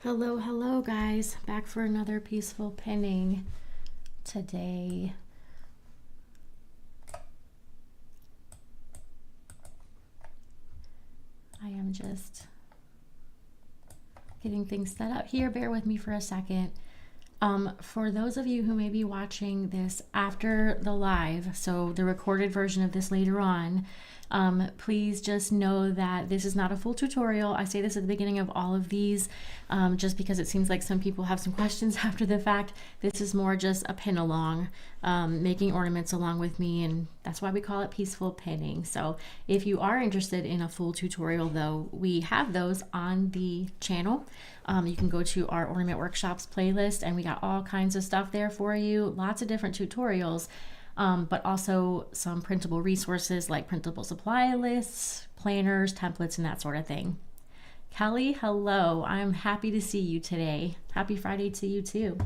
Hello guys, back for another peaceful pinning today. I am just getting things set up here. Bear with me for a second. For those of you who may be watching this after the live, so the recorded version of this later on, please just know that this is not a full tutorial. I say this at the beginning of all of these, just because it seems like some people have some questions after the fact. This is more just a pin along, making ornaments along with me, and that's why we call it peaceful pinning. So if you are interested in a full tutorial though, we have those on the channel. You can go to our ornament workshops playlist and we got all kinds of stuff there for you. Lots of different tutorials, but also some printable resources like printable supply lists, planners, templates, and that sort of thing. Kelly, hello. I'm happy to see you today. Happy Friday to you too.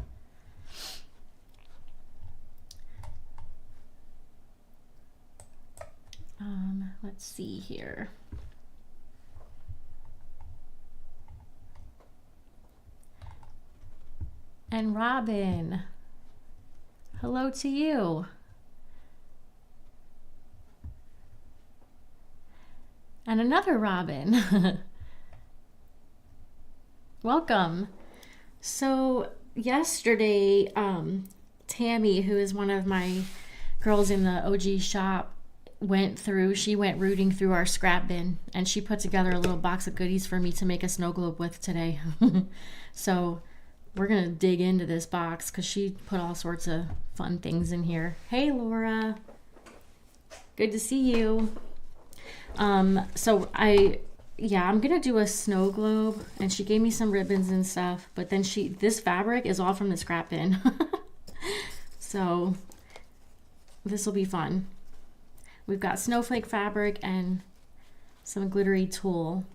Let's see here. And Robin, hello to you. And another Robin. Welcome. So yesterday, Tammy, who is one of my girls in the OG shop, she went rooting through our scrap bin, and she put together a little box of goodies for me to make a snow globe with today. So we're gonna dig into this box because she put all sorts of fun things in here. Hey Laura, good to see you. So I'm gonna do a snow globe, and she gave me some ribbons and stuff, but then this fabric is all from the scrap bin. So this will be fun. We've got snowflake fabric and some glittery tulle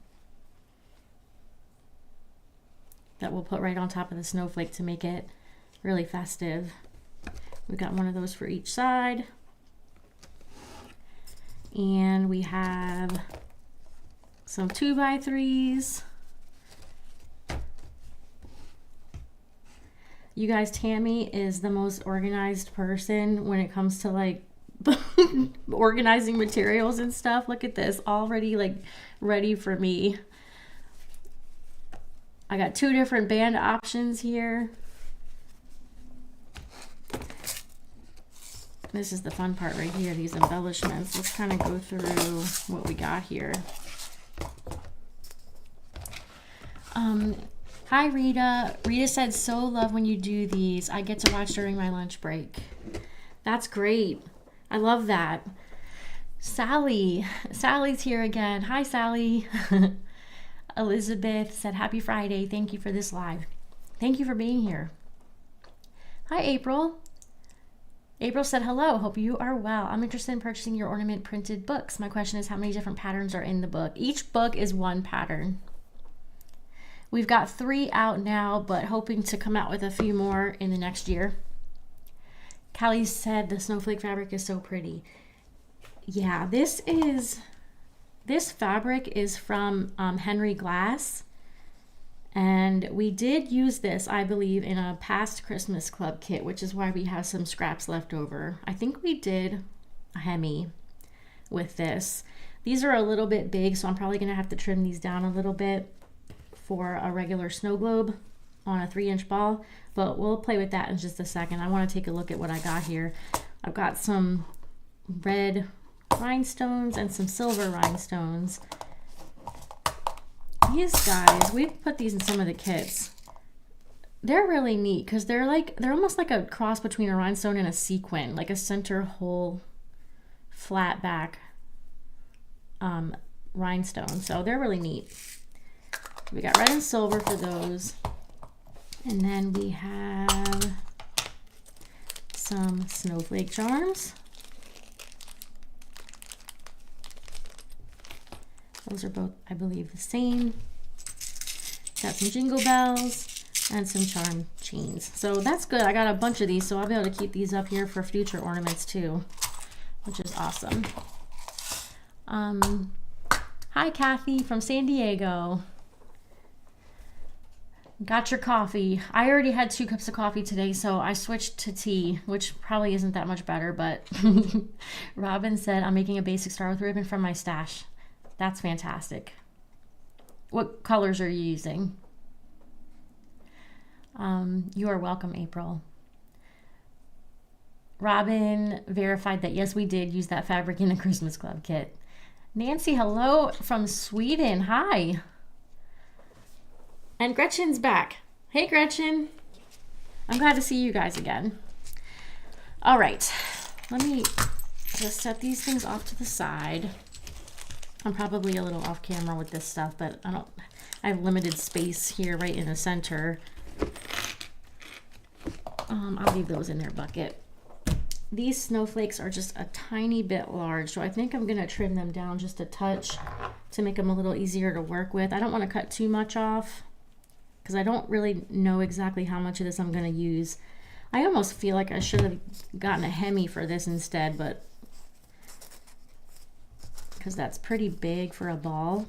that we'll put right on top of the snowflake to make it really festive. We've got one of those for each side. And we have some 2x3s. You guys, Tammy is the most organized person when it comes to like organizing materials and stuff. Look at this, already like ready for me. I got 2 different band options here. This is the fun part right here, these embellishments. Let's kind of go through what we got here. Hi Rita. Rita said, so love when you do these. I get to watch during my lunch break. That's great. I love that. Sally's here again. Hi Sally. Elizabeth said, happy Friday. Thank you for this live. Thank you for being here. Hi, April. April said, hello. Hope you are well. I'm interested in purchasing your ornament printed books. My question is, how many different patterns are in the book? Each book is 1 pattern. We've got 3 out now, but hoping to come out with a few more in the next year. Callie said the snowflake fabric is so pretty. Yeah, this fabric is from Henry Glass, and we did use this, I believe, in a past Christmas club kit, which is why we have some scraps left over. I think we did a hemi with this. These are a little bit big, so I'm probably going to have to trim these down a little bit for a regular snow globe on a 3-inch ball, but we'll play with that in just a second. I want to take a look at what I got here. I've got some red rhinestones and some silver rhinestones. These guys, we've put these in some of the kits. They're really neat because they're almost like a cross between a rhinestone and a sequin, like a center hole flat back rhinestone. So they're really neat. We got red and silver for those. And then we have some snowflake charms. Those are both, I believe, the same. Got some jingle bells and some charm chains. So that's good. I got a bunch of these, so I'll be able to keep these up here for future ornaments too, which is awesome. Hi, Kathy from San Diego. Got your coffee. I already had 2 cups of coffee today, so I switched to tea, which probably isn't that much better, but Robin said, I'm making a basic star with ribbon from my stash. That's fantastic. What colors are you using? You are welcome, April. Robin verified that yes, we did use that fabric in the Christmas Club kit. Nancy, hello from Sweden. Hi. And Gretchen's back. Hey, Gretchen. I'm glad to see you guys again. All right. Let me just set these things off to the side. I'm probably a little off camera with this stuff, but I have limited space here right in the center. I'll leave those in their bucket. These snowflakes are just a tiny bit large, so I think I'm going to trim them down just a touch to make them a little easier to work with. I don't want to cut too much off because I don't really know exactly how much of this I'm going to use. I almost feel like I should have gotten a Hemi for this instead, but because that's pretty big for a ball.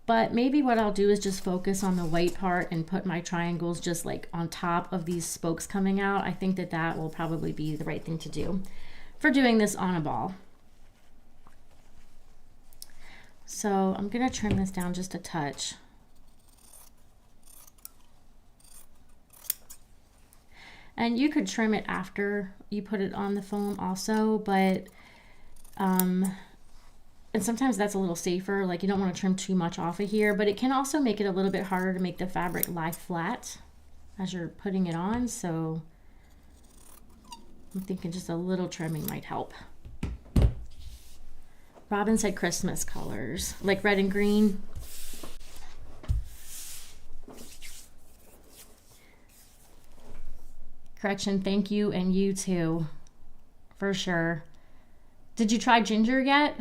But maybe what I'll do is just focus on the white part and put my triangles just like on top of these spokes coming out. I think that that will probably be the right thing to do for doing this on a ball. So I'm going to trim this down just a touch. And you could trim it after you put it on the foam also, but and sometimes that's a little safer, like you don't want to trim too much off of here, but it can also make it a little bit harder to make the fabric lie flat as you're putting it on, so I'm thinking just a little trimming might help. Robin said Christmas colors, like red and green. Gretchen, thank you, and you too, for sure. Did you try ginger yet?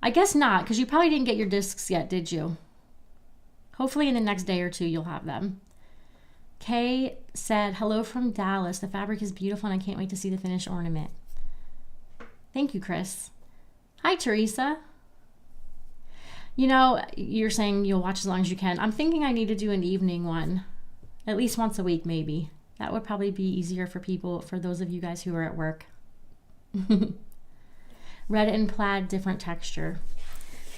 I guess not, because you probably didn't get your discs yet, did you? Hopefully in the next day or two you'll have them. Kay said, hello from Dallas. The fabric is beautiful and I can't wait to see the finished ornament. Thank you, Chris. Hi, Teresa. You know, you're saying you'll watch as long as you can. I'm thinking I need to do an evening one, at least once a week maybe. That would probably be easier for people, for those of you guys who are at work. Red and plaid, different texture.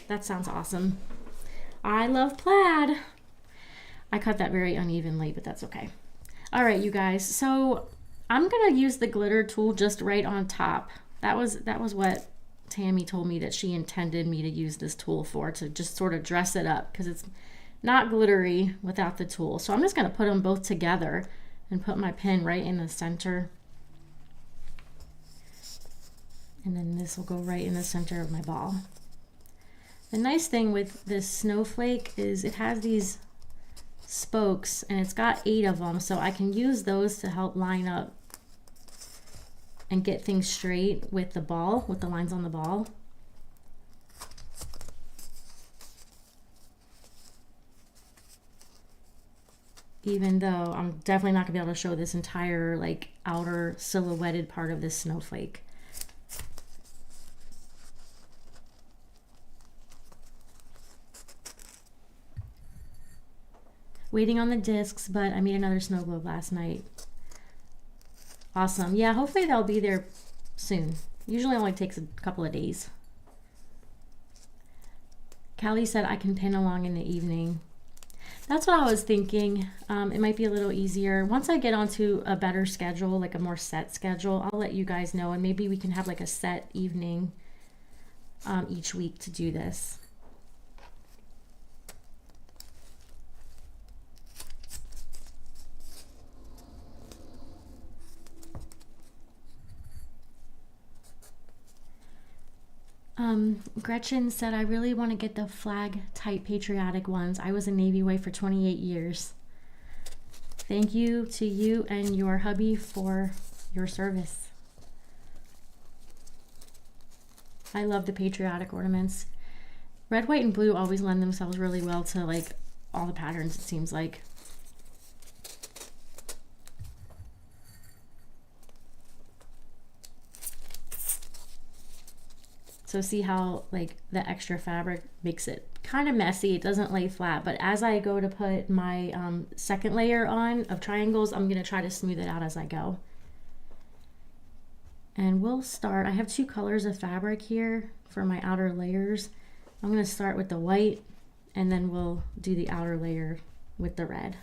That sounds awesome. I love plaid. I cut that very unevenly, but that's okay. All right, you guys. So I'm gonna use the glitter tool just right on top. That was what Tammy told me that she intended me to use this tool for, to just sort of dress it up, because it's not glittery without the tool. So I'm just gonna put them both together and put my pin right in the center. And then this will go right in the center of my ball. The nice thing with this snowflake is it has these spokes and it's got 8 of them, so I can use those to help line up and get things straight with the ball, with the lines on the ball. Even though I'm definitely not gonna be able to show this entire like outer silhouetted part of this snowflake. Waiting on the discs, but I made another snow globe last night. Awesome. Yeah, hopefully they'll be there soon. Usually only takes a couple of days. Callie said I can pin along in the evening. That's what I was thinking. It might be a little easier. Once I get onto a better schedule, like a more set schedule, I'll let you guys know, and maybe we can have like a set evening each week to do this. Gretchen said, I really want to get the flag type patriotic ones. I was a Navy wife for 28 years. Thank you to you and your hubby for your service. I love the patriotic ornaments. Red, white, and blue always lend themselves really well to like all the patterns, it seems like. So see how like the extra fabric makes it kind of messy. It doesn't lay flat, but as I go to put my second layer on of triangles, I'm gonna try to smooth it out as I go. And we'll start, I have two colors of fabric here for my outer layers. I'm gonna start with the white and then we'll do the outer layer with the red.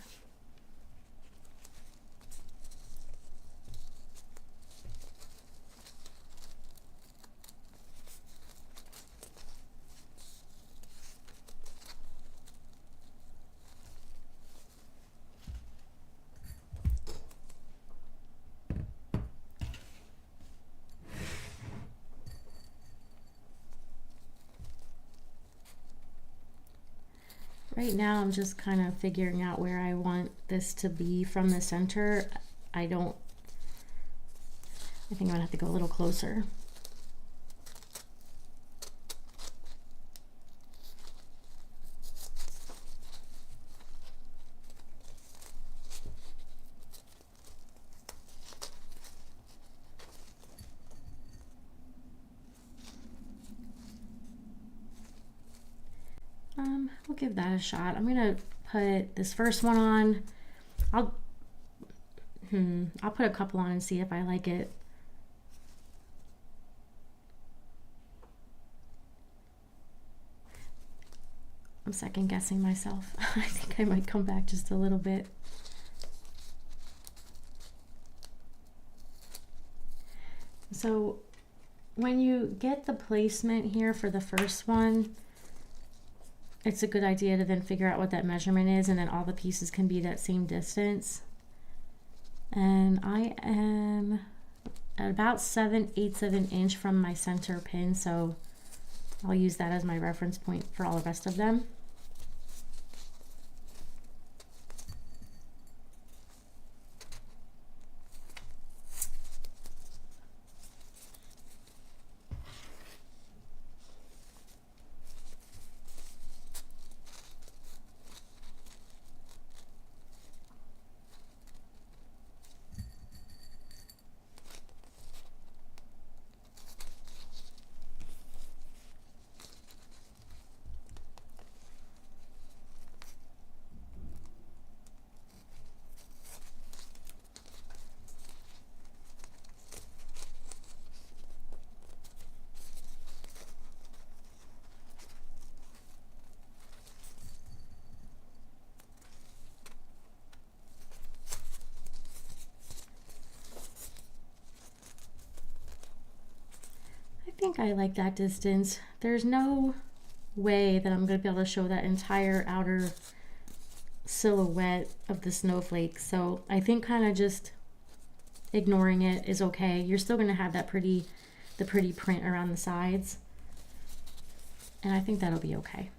Right now I'm just kind of figuring out where I want this to be from the center. I think I'm gonna have to go a little closer. We'll give that a shot. I'm gonna put this first one on. I'll put a couple on and see if I like it. I'm second guessing myself. I think I might come back just a little bit. So when you get the placement here for the first one, it's a good idea to then figure out what that measurement is, and then all the pieces can be that same distance. And I am at about 7/8 of an inch from my center pin, so I'll use that as my reference point for all the rest of them. I think I like that distance. There's no way that I'm going to be able to show that entire outer silhouette of the snowflake, so I think kind of just ignoring it is okay. You're still going to have that pretty print around the sides, and I think that'll be okay.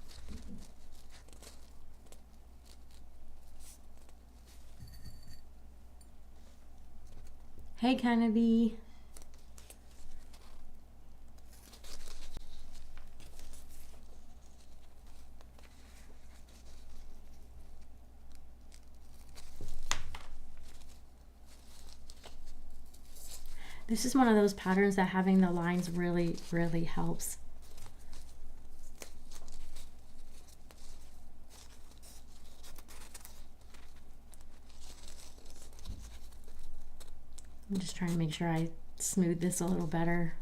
Hey Kennedy. This is one of those patterns that having the lines really helps. I'm just trying to make sure I smooth this a little better.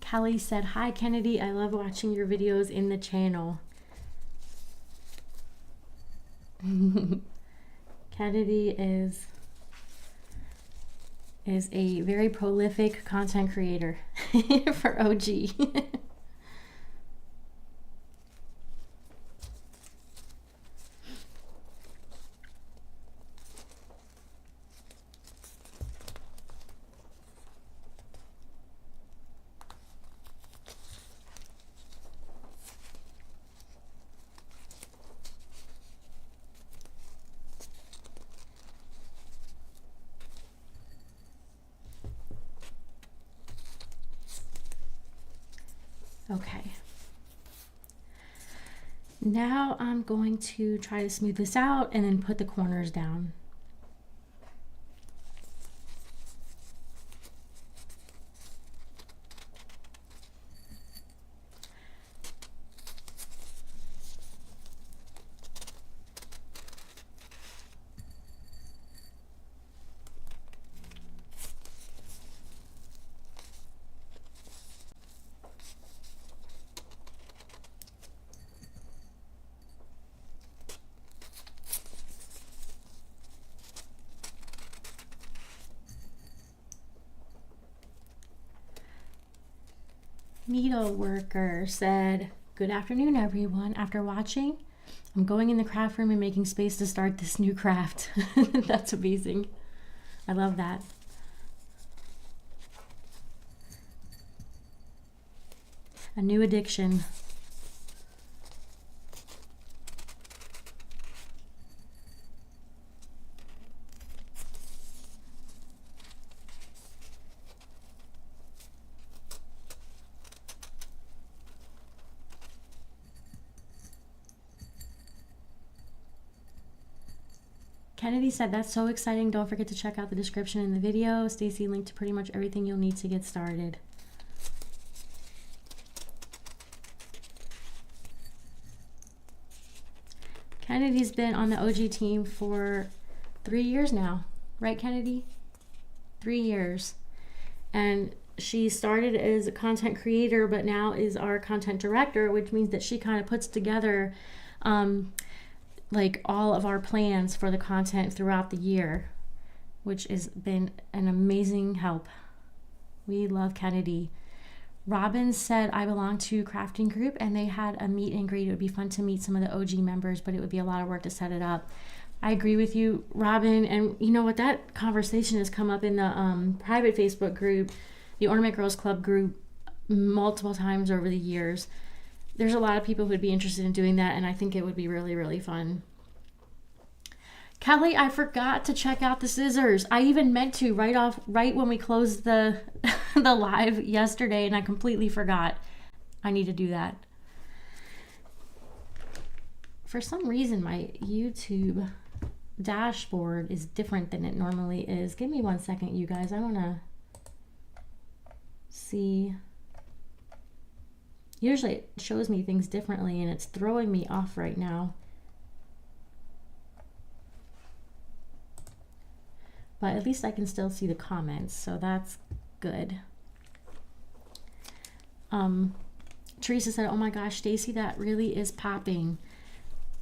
Kelly said, "Hi Kennedy, I love watching your videos in the channel." Kennedy is a very prolific content creator for OG. Okay. Now I'm going to try to smooth this out and then put the corners down. Needle worker said, "Good afternoon, everyone. After watching, I'm going in the craft room and making space to start this new craft." That's amazing. I love that. A new addiction. Kennedy said, "That's so exciting. Don't forget to check out the description in the video. Stacy linked to pretty much everything you'll need to get started." Kennedy's been on the OG team for 3 years now. Right, Kennedy? 3 years. And she started as a content creator, but now is our content director, which means that she kind of puts together like all of our plans for the content throughout the year, which has been an amazing help. We love Kennedy. Robin said, "I belong to a crafting group and they had a meet and greet. It would be fun to meet some of the OG members, but it would be a lot of work to set it up." I agree with you, Robin. And you know what? That conversation has come up in the private Facebook group, the Ornament Girls Club group, multiple times over the years. There's a lot of people who would be interested in doing that, and I think it would be really, really fun. Kelly, I forgot to check out the scissors. I even meant to right when we closed the the live yesterday, and I completely forgot. I need to do that. For some reason, my YouTube dashboard is different than it normally is. Give me 1 second, you guys. I want to see. Usually it shows me things differently, and it's throwing me off right now. But at least I can still see the comments, so that's good. Teresa said, "Oh my gosh, Stacy, that really is popping."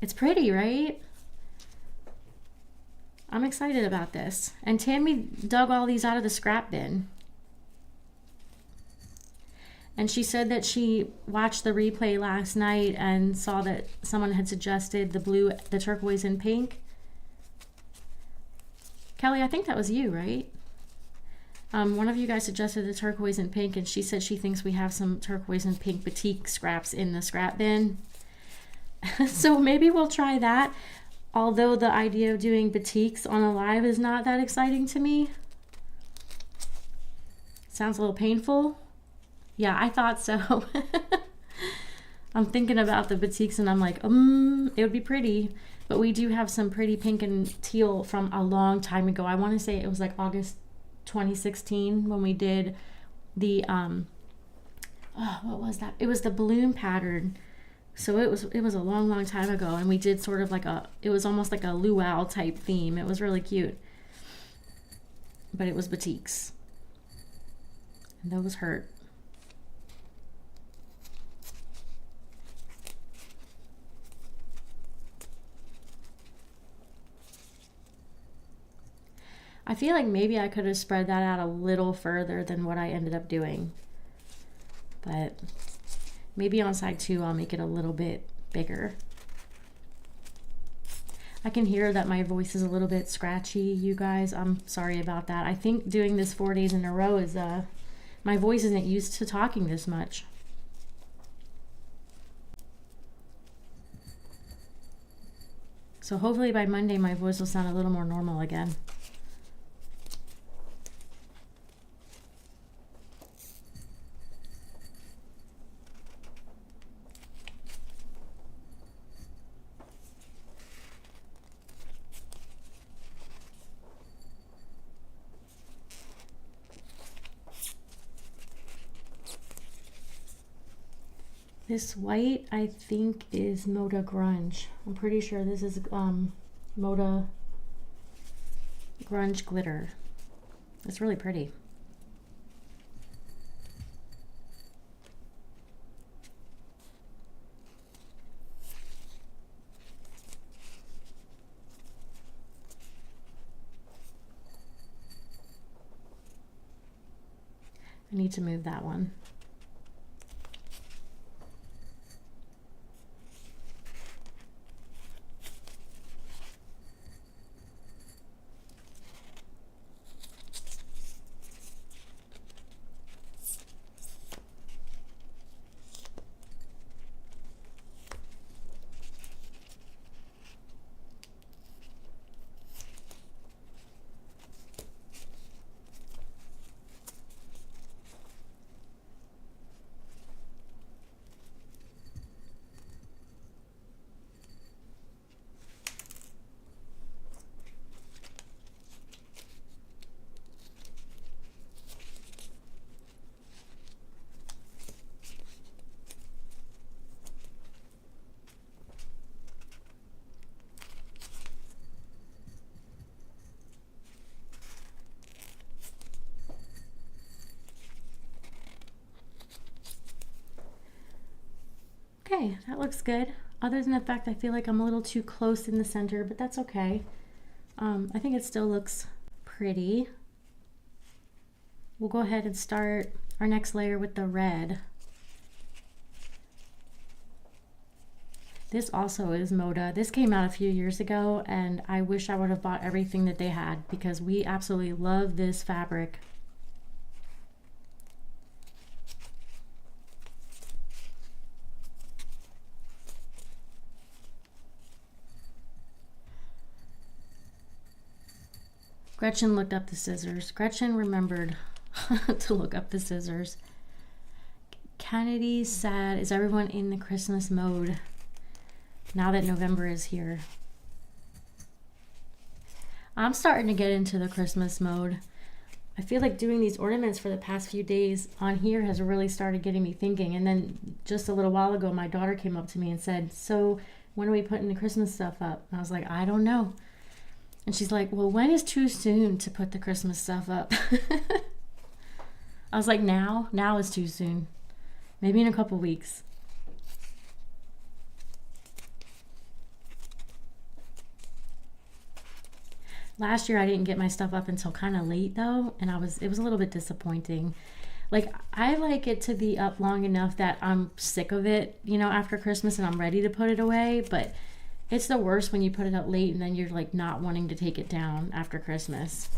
It's pretty, right? I'm excited about this. And Tammy dug all these out of the scrap bin. And she said that she watched the replay last night and saw that someone had suggested the blue, the turquoise and pink. Kelly, I think that was you, right? One of you guys suggested the turquoise and pink, and she said she thinks we have some turquoise and pink batik scraps in the scrap bin. So maybe we'll try that. Although the idea of doing batiks on a live is not that exciting to me. Sounds a little painful. Yeah, I thought so. I'm thinking about the batiks and I'm like, it would be pretty. But we do have some pretty pink and teal from a long time ago. I want to say it was like August 2016 when we did the, what was that? It was the balloon pattern. So it was a long, long time ago. And we did sort of like it was almost like a luau type theme. It was really cute. But it was batiks. And those hurt. I feel like maybe I could have spread that out a little further than what I ended up doing. But maybe on side 2, I'll make it a little bit bigger. I can hear that my voice is a little bit scratchy, you guys. I'm sorry about that. I think doing this 4 days in a row is, my voice isn't used to talking this much. So hopefully by Monday, my voice will sound a little more normal again. This white, I think, is Moda Grunge. I'm pretty sure this is Moda Grunge Glitter. It's really pretty. I need to move that one. Okay, that looks good. Other than the fact I feel like I'm a little too close in the center, but that's okay. I think it still looks pretty. We'll go ahead and start our next layer with the red. This also is Moda. This came out a few years ago, and I wish I would have bought everything that they had because we absolutely love this fabric. Gretchen looked up the scissors. Gretchen remembered to look up the scissors. Kennedy said, is everyone in the Christmas mode now that November is here? I'm starting to get into the Christmas mode. I feel like doing these ornaments for the past few days on here has really started getting me thinking. And then just a little while ago, my daughter came up to me and said, so when are we putting the Christmas stuff up? And I was like, I don't know. And she's like, well, when is too soon to put the Christmas stuff up? I was like, now is too soon. Maybe in a couple weeks. Last year I didn't get my stuff up until kind of late though, and it was a little bit disappointing. Like, I like it to be up long enough that I'm sick of it, you know, after Christmas and I'm ready to put it away, but it's the worst when you put it up late and then you're like not wanting to take it down after Christmas.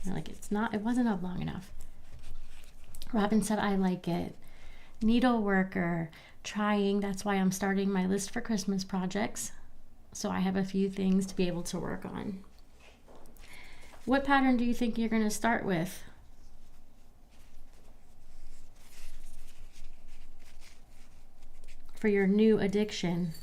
You're like, it wasn't up long enough. Robin said, I like it. Needle worker, trying. That's why I'm starting my list for Christmas projects. So I have a few things to be able to work on. What pattern do you think you're going to start with? For your new addiction.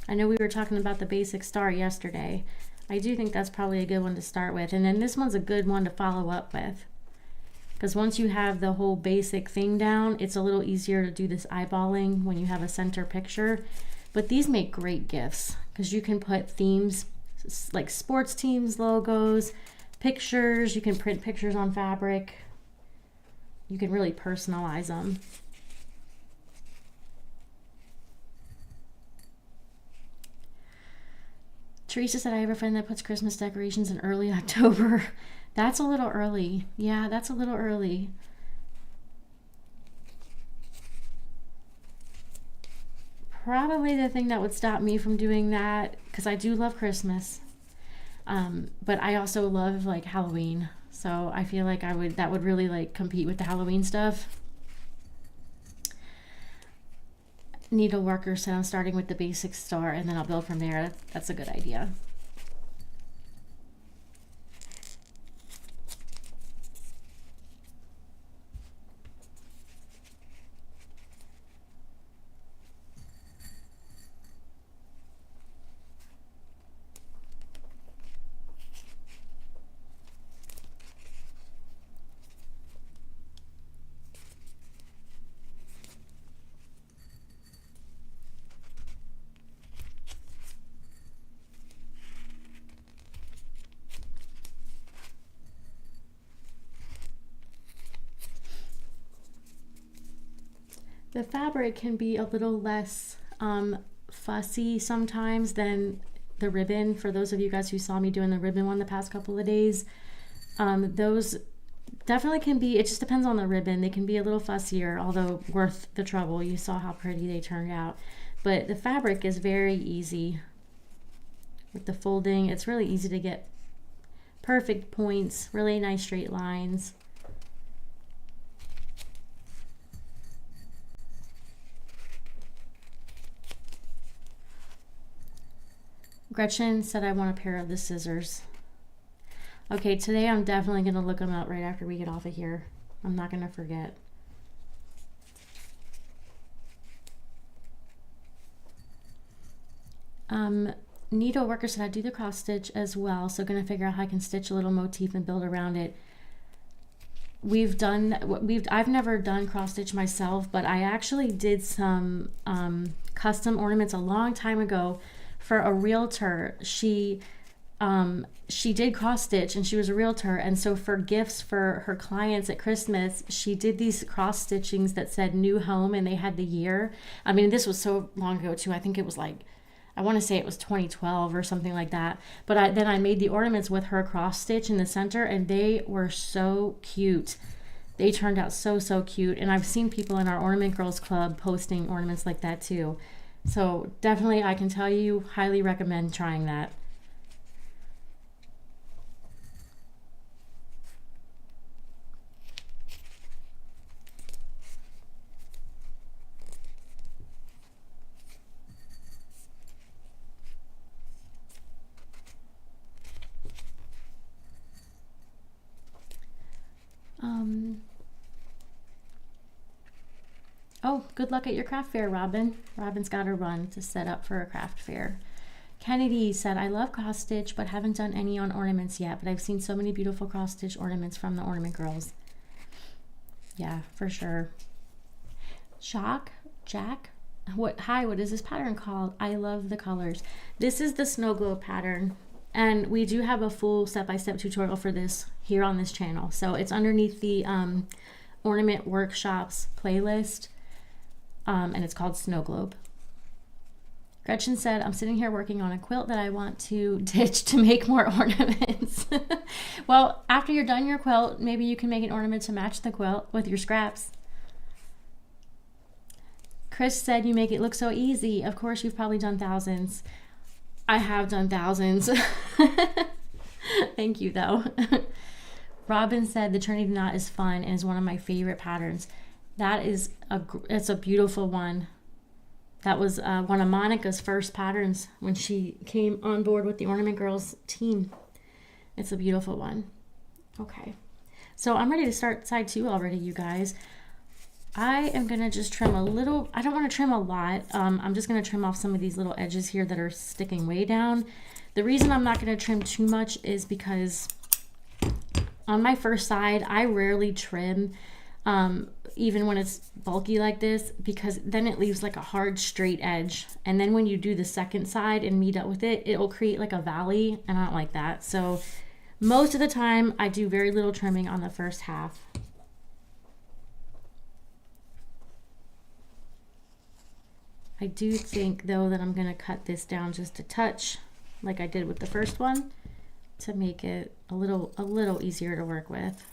I know we were talking about the basic star yesterday. I do think that's probably a good one to start with. And then this one's a good one to follow up with. Because once you have the whole basic thing down, it's a little easier to do this eyeballing when you have a center picture. But these make great gifts because you can put themes like sports teams, logos, pictures. You can print pictures on fabric. You can really personalize them. Teresa said, I have a friend that puts Christmas decorations in early October. That's a little early. Yeah, that's a little early. Probably the thing that would stop me from doing that, because I do love Christmas, but I also love like Halloween. So I feel like that would really like compete with the Halloween stuff. Needle worker said I'm starting with the basic star and then I'll build from there. That's a good idea. The fabric can be a little less fussy sometimes than the ribbon. For those of you guys who saw me doing the ribbon one the past couple of days, those definitely can be, it just depends on the ribbon. They can be a little fussier, although worth the trouble. You saw how pretty they turned out. But the fabric is very easy with the folding. It's really easy to get perfect points, really nice straight lines. Gretchen said I want a pair of the scissors. Okay, today I'm definitely going to look them up right after we get off of here. I'm not going to forget. Needle worker said I do the cross stitch as well, so going to figure out how I can stitch a little motif and build around it. I've never done cross stitch myself, but I actually did some custom ornaments a long time ago for a realtor. She did cross stitch and she was a realtor, and so for gifts for her clients at Christmas, she did these cross stitchings that said new home, and they had the year. I mean, this was so long ago too. I think it was like, I want to say it was 2012 or something like that. But then I made the ornaments with her cross stitch in the center, and they were so cute. They turned out so cute. And I've seen people in our Ornament Girls Club posting ornaments like that too. So definitely, I can tell you, highly recommend trying that. Oh, good luck at your craft fair, Robin. Robin's got to run to set up for a craft fair. Kennedy said, I love cross stitch, but haven't done any on ornaments yet, but I've seen so many beautiful cross stitch ornaments from the Ornament Girls. Yeah, for sure. Jack, hi, what is this pattern called? I love the colors. This is the snow globe pattern, and we do have a full step-by-step tutorial for this here on this channel. So it's underneath the Ornament Workshops playlist. And it's called Snow Globe. Gretchen said, I'm sitting here working on a quilt that I want to ditch to make more ornaments. Well, after you're done your quilt, maybe you can make an ornament to match the quilt with your scraps. Chris said, you make it look so easy. Of course, you've probably done thousands. I have done thousands. Thank you, though. Robin said, the Trinity knot is fun and is one of my favorite patterns. It's a beautiful one. That was one of Monica's first patterns when she came on board with the Ornament Girls team. It's a beautiful one. Okay, so I'm ready to start side 2 already, you guys. I am gonna just trim a little. I don't want to trim a lot. I'm just gonna trim off some of these little edges here that are sticking way down. The reason I'm not gonna trim too much is because on my first side, I rarely trim. Even when it's bulky like this, because then it leaves like a hard straight edge, and then when you do the second side and meet up with it, it will create like a valley, and I don't like that. So most of the time I do very little trimming on the first half. I do think though that I'm going to cut this down just a touch like I did with the first one to make it a little easier to work with.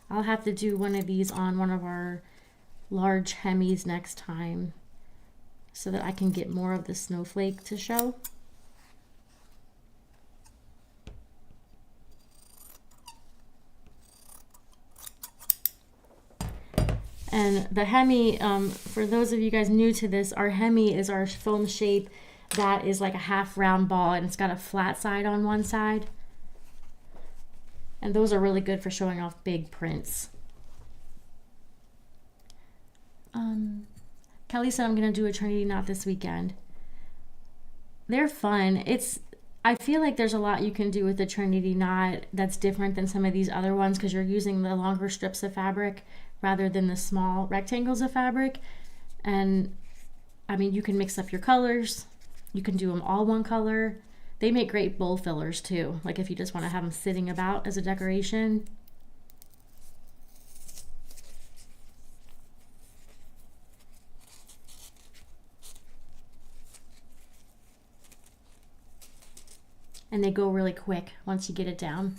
I'll have to do one of these on one of our large hemis next time so that I can get more of the snowflake to show. And the hemi, for those of you guys new to this, our hemi is our foam shape that is like a half round ball, and it's got a flat side on one side. And those are really good for showing off big prints. Kelly said I'm going to do a Trinity knot this weekend. They're fun. I feel like there's a lot you can do with the Trinity knot that's different than some of these other ones because you're using the longer strips of fabric rather than the small rectangles of fabric. And I mean, you can mix up your colors. You can do them all one color. They make great bowl fillers too, like if you just want to have them sitting about as a decoration. And they go really quick once you get it down.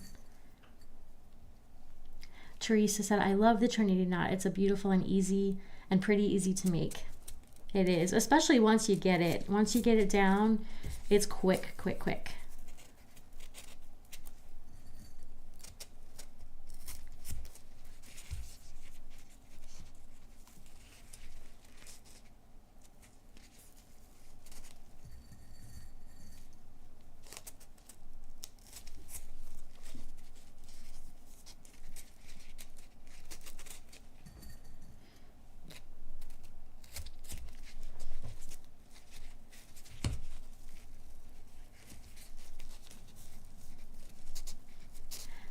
Teresa said, I love the Trinity knot. It's a beautiful and easy and pretty easy to make. It is, especially once you get it. Once you get it down, it's quick, quick, quick.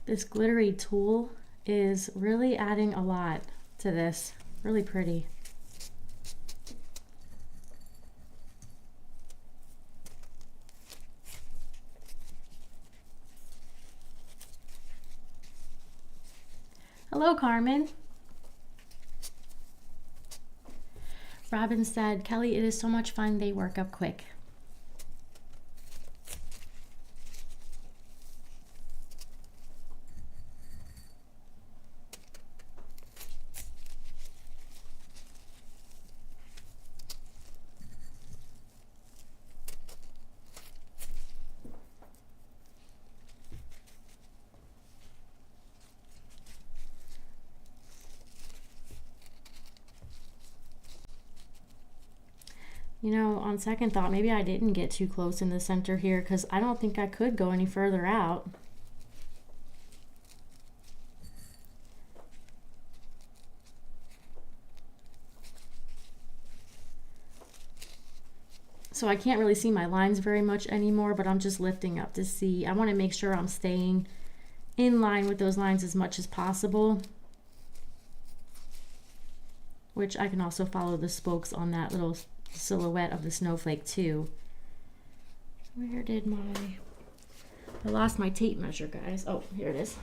This glittery tulle is really adding a lot to this. Really pretty. Hello, Carmen. Robin said, Kelly, it is so much fun. They work up quick. You know, on second thought, maybe I didn't get too close in the center here because I don't think I could go any further out. So I can't really see my lines very much anymore, but I'm just lifting up to see. I want to make sure I'm staying in line with those lines as much as possible, which I can also follow the spokes on that little silhouette of the snowflake too. Where did I lost my tape measure, guys. Oh, here it is.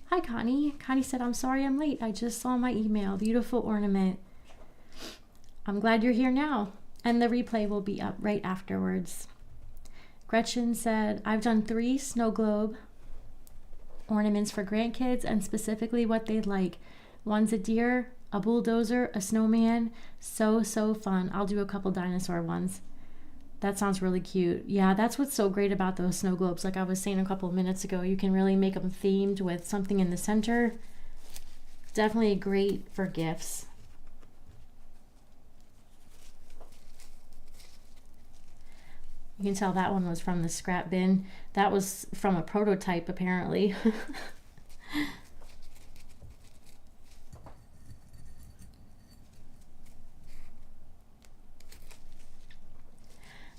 Hi, Connie. Connie said, I'm sorry I'm late. I just saw my email. Beautiful ornament. I'm glad you're here now. And the replay will be up right afterwards. Gretchen said, I've done 3 snow globe ornaments for grandkids and specifically what they'd like. One's a deer, a bulldozer, a snowman. So fun. I'll do a couple dinosaur ones. That sounds really cute. Yeah, that's what's so great about those snow globes. Like I was saying a couple of minutes ago, you can really make them themed with something in the center. Definitely great for gifts. You can tell that one was from the scrap bin. That was from a prototype, apparently.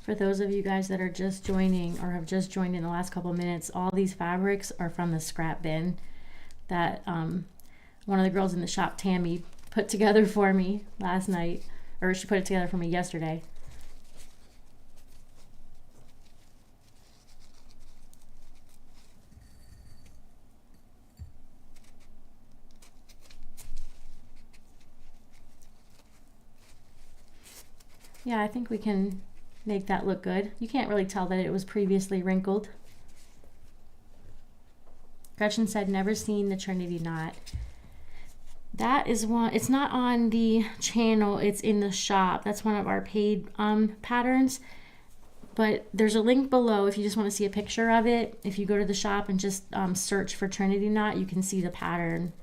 For those of you guys that are just joining or have just joined in the last couple of minutes, all these fabrics are from the scrap bin that one of the girls in the shop, Tammy, put together for me last night, or she put it together for me yesterday. Yeah, I think we can make that look good. You can't really tell that it was previously wrinkled. Gretchen said, never seen the Trinity knot. That is one, it's not on the channel, it's in the shop. That's one of our paid patterns. But there's a link below if you just want to see a picture of it. If you go to the shop and just search for Trinity knot, you can see the pattern.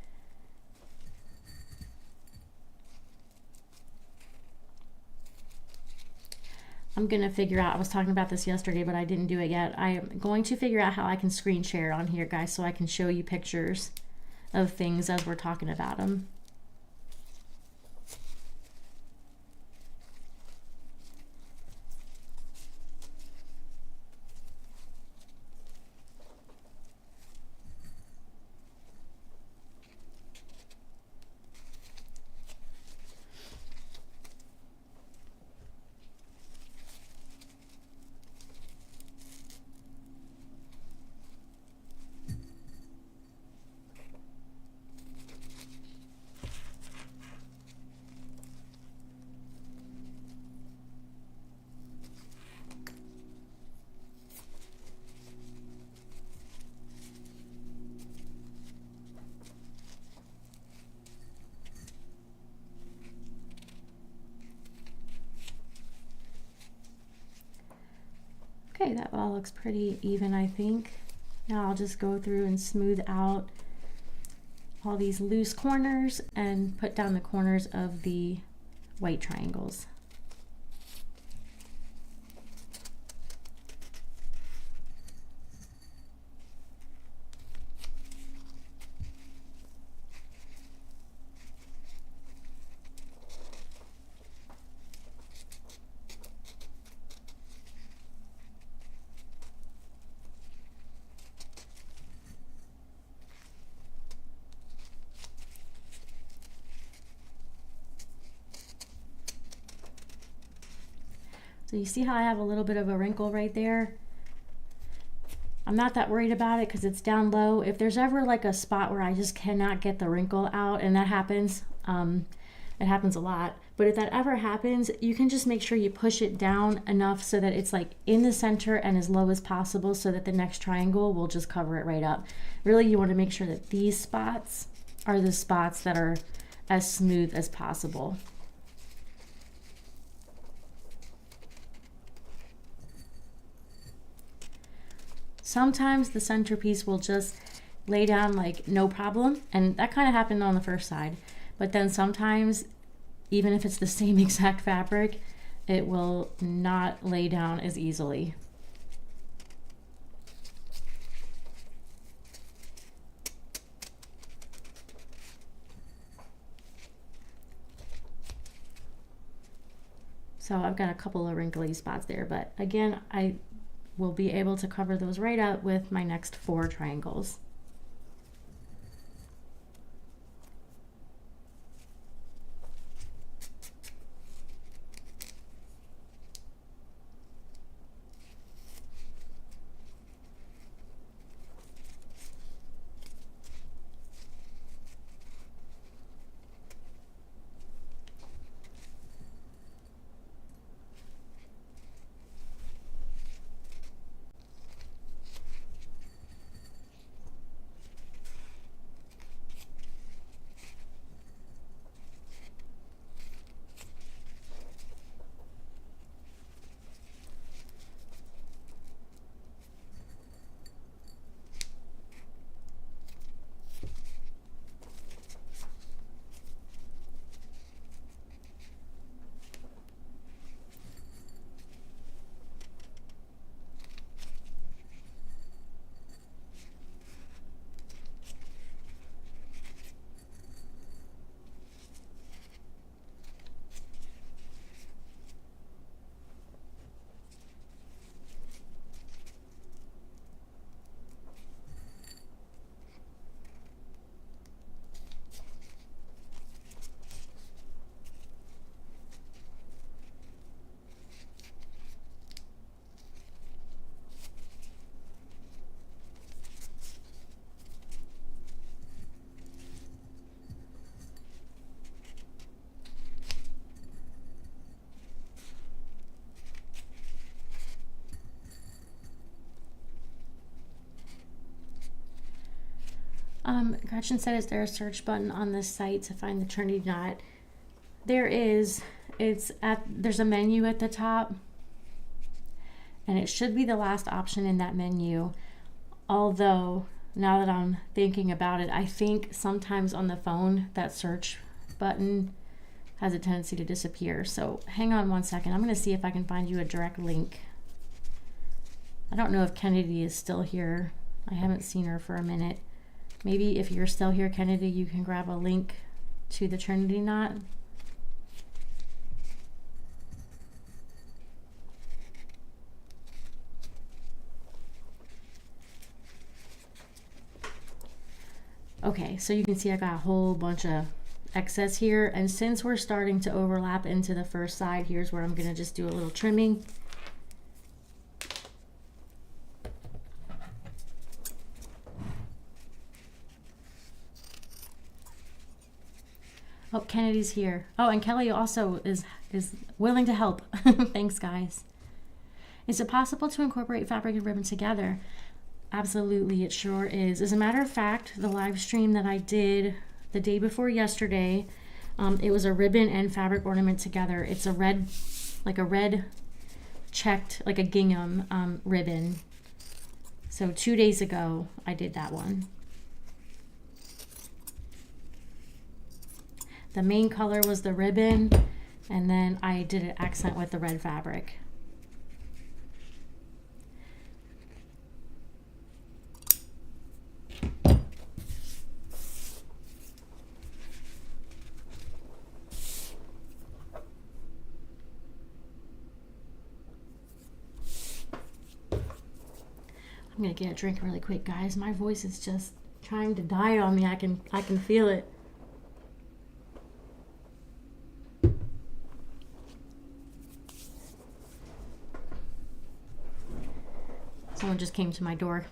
I'm going to figure out, I was talking about this yesterday, but I didn't do it yet. I am going to figure out how I can screen share on here, guys, so I can show you pictures of things as we're talking about them. Okay, that all looks pretty even, I think. Now I'll just go through and smooth out all these loose corners and put down the corners of the white triangles. So you see how I have a little bit of a wrinkle right there? I'm not that worried about it because it's down low. If there's ever like a spot where I just cannot get the wrinkle out, and that happens, it happens a lot, but if that ever happens, you can just make sure you push it down enough so that it's like in the center and as low as possible so that the next triangle will just cover it right up. Really, you want to make sure that these spots are the spots that are as smooth as possible. Sometimes the centerpiece will just lay down like no problem, and that kind of happened on the first side. But then sometimes, even if it's the same exact fabric, it will not lay down as easily. So I've got a couple of wrinkly spots there, but again, I will be able to cover those right up with my next 4 triangles. Gretchen said, is there a search button on this site to find the trendy knot? There is. There's a menu at the top, and it should be the last option in that menu. Although, now that I'm thinking about it, I think sometimes on the phone that search button has a tendency to disappear. So hang on one second. I'm going to see if I can find you a direct link. I don't know if Kennedy is still here. I haven't seen her for a minute. Maybe if you're still here, Kennedy, you can grab a link to the Trinity knot. Okay, so you can see I got a whole bunch of excess here, and since we're starting to overlap into the first side, here's where I'm going to just do a little trimming. Oh, Kennedy's here. Oh, and Kelly also is willing to help. Thanks, guys. Is it possible to incorporate fabric and ribbon together? Absolutely, it sure is. As a matter of fact, the live stream that I did the day before yesterday, it was a ribbon and fabric ornament together. It's a red, like a red checked, like a gingham ribbon. So 2 days ago, I did that one. The main color was the ribbon, and then I did an accent with the red fabric. I'm gonna get a drink really quick, guys. My voice is just trying to die on me. I can feel it. Someone just came to my door.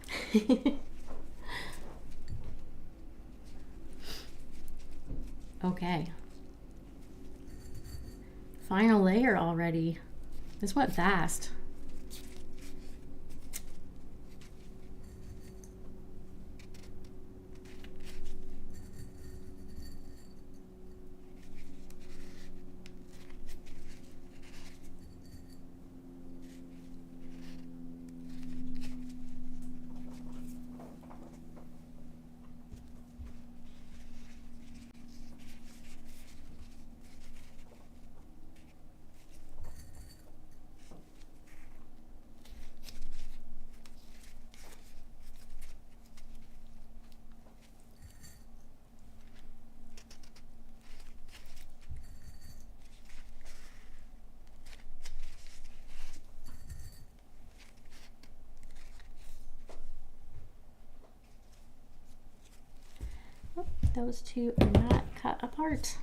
Okay. Final layer already. This went fast. Those two are not cut apart.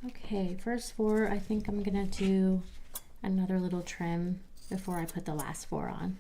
Okay, first four, I think I'm gonna do another little trim before I put the last four on.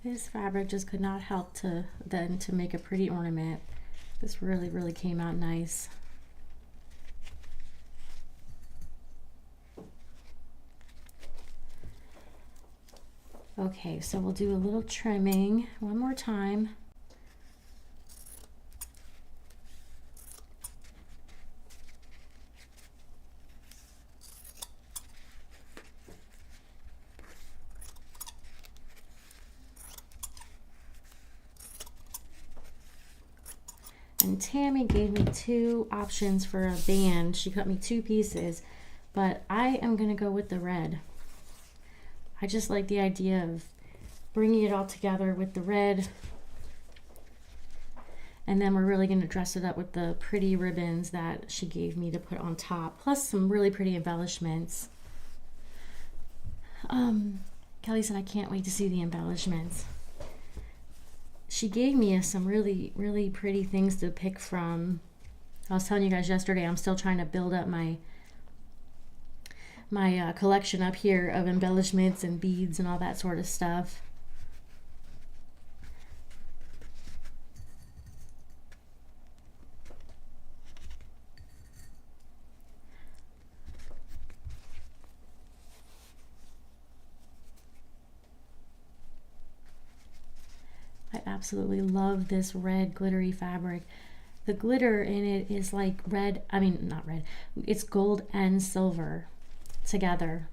This fabric just could not help to make a pretty ornament. This really, really came out nice. Okay, so we'll do a little trimming one more time. And Tammy gave me 2 options for a band. She cut me 2 pieces, but I am gonna go with the red. I just like the idea of bringing it all together with the red. And then we're really gonna dress it up with the pretty ribbons that she gave me to put on top, plus some really pretty embellishments. Kelly said, I can't wait to see the embellishments. She gave me some really, really pretty things to pick from. I was telling you guys yesterday, I'm still trying to build up my collection up here of embellishments and beads and all that sort of stuff. I absolutely love this red glittery fabric. The glitter in it is like red, I mean, not red, it's gold and silver together.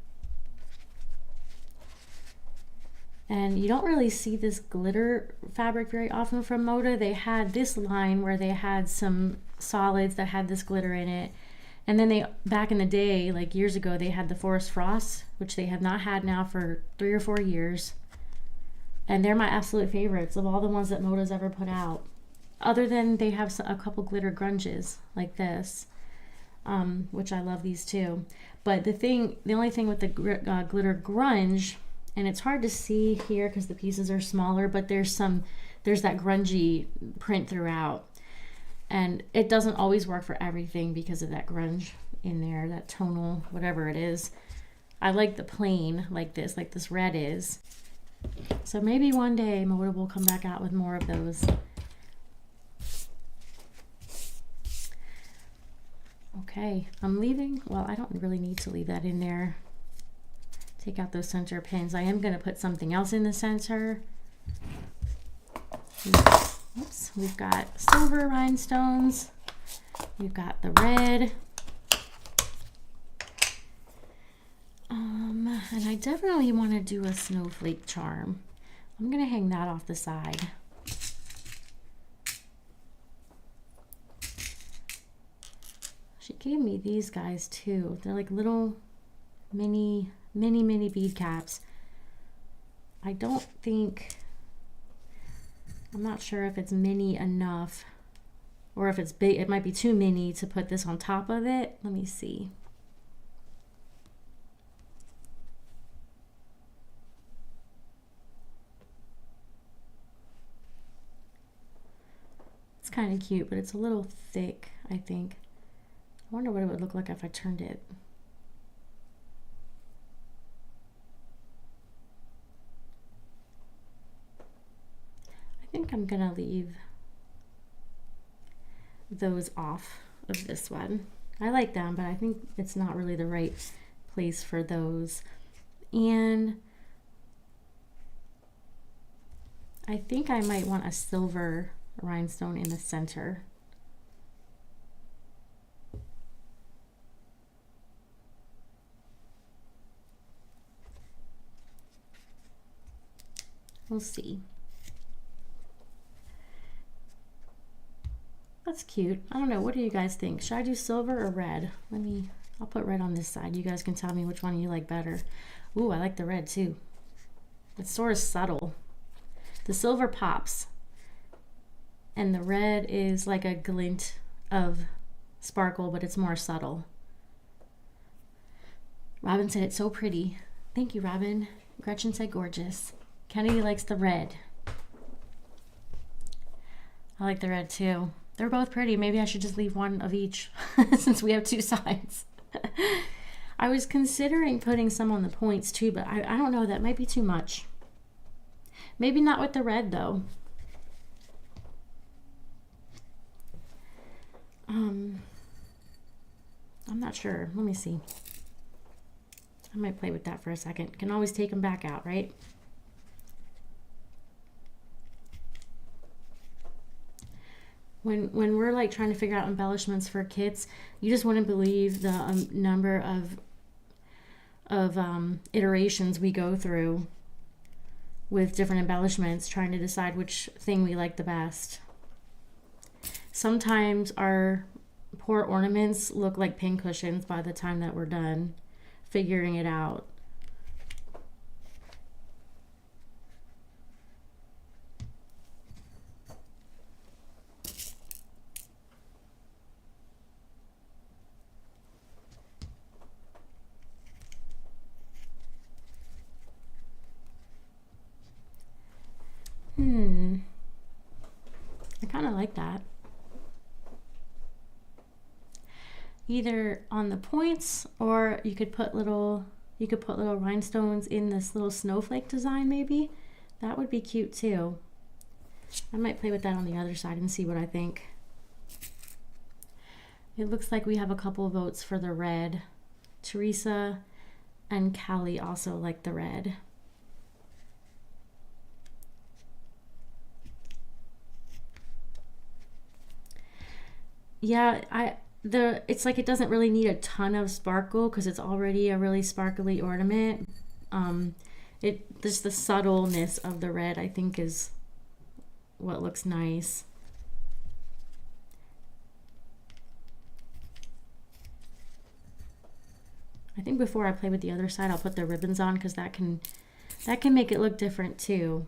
And you don't really see this glitter fabric very often from Moda. They had this line where they had some solids that had this glitter in it. And then they, back in the day, like years ago, they had the Forest Frost, which they have not had now for 3 or 4 years. And they're my absolute favorites of all the ones that Moda's ever put out. Other than they have a couple glitter grunges like this, which I love these too. But the only thing with the glitter grunge, and it's hard to see here because the pieces are smaller, but there's that grungy print throughout. And it doesn't always work for everything because of that grunge in there, that tonal, whatever it is. I like the plain like this red is. So maybe one day Moda will come back out with more of those. Okay, I'm leaving, well, I don't really need to leave that in there. Take out those center pins. I am going to put something else in the center. Oops, we've got silver rhinestones. We've got the red. And I definitely want to do a snowflake charm. I'm going to hang that off the side. She gave me these guys too. They're like little mini bead caps. I don't think, I'm not sure if it's mini enough or if it's big. It might be too mini to put this on top of it. Let me see. It's kind of cute, but it's a little thick, I think. I wonder what it would look like if I turned it. I think I'm gonna leave those off of this one. I like them, but I think it's not really the right place for those. And I think I might want a silver rhinestone in the center. We'll see. That's cute. I don't know. What do you guys think? Should I do silver or red? I'll put red on this side. You guys can tell me which one you like better. Ooh, I like the red too. It's sort of subtle. The silver pops. And the red is like a glint of sparkle, but it's more subtle. Robin said it's so pretty. Thank you, Robin. Gretchen said gorgeous. Kennedy likes the red. I like the red too. They're both pretty. Maybe I should just leave one of each since we have 2 sides. I was considering putting some on the points too, but I don't know. That might be too much. Maybe not with the red though. I'm not sure. Let me see. I might play with that for a second. Can always take them back out, right? When we're like trying to figure out embellishments for kits, you just wouldn't believe the number of iterations we go through with different embellishments, trying to decide which thing we like the best. Sometimes our poor ornaments look like pincushions by the time that we're done figuring it out. I kind of like that. Either on the points, or you could put little rhinestones in this little snowflake design maybe. That would be cute too. I might play with that on the other side and see what I think. It looks like we have a couple of votes for the red. Teresa and Callie also like the red. Yeah, it's like it doesn't really need a ton of sparkle because it's already a really sparkly ornament. Just the subtleness of the red I think is what looks nice. I think before I play with the other side, I'll put the ribbons on because that can make it look different too.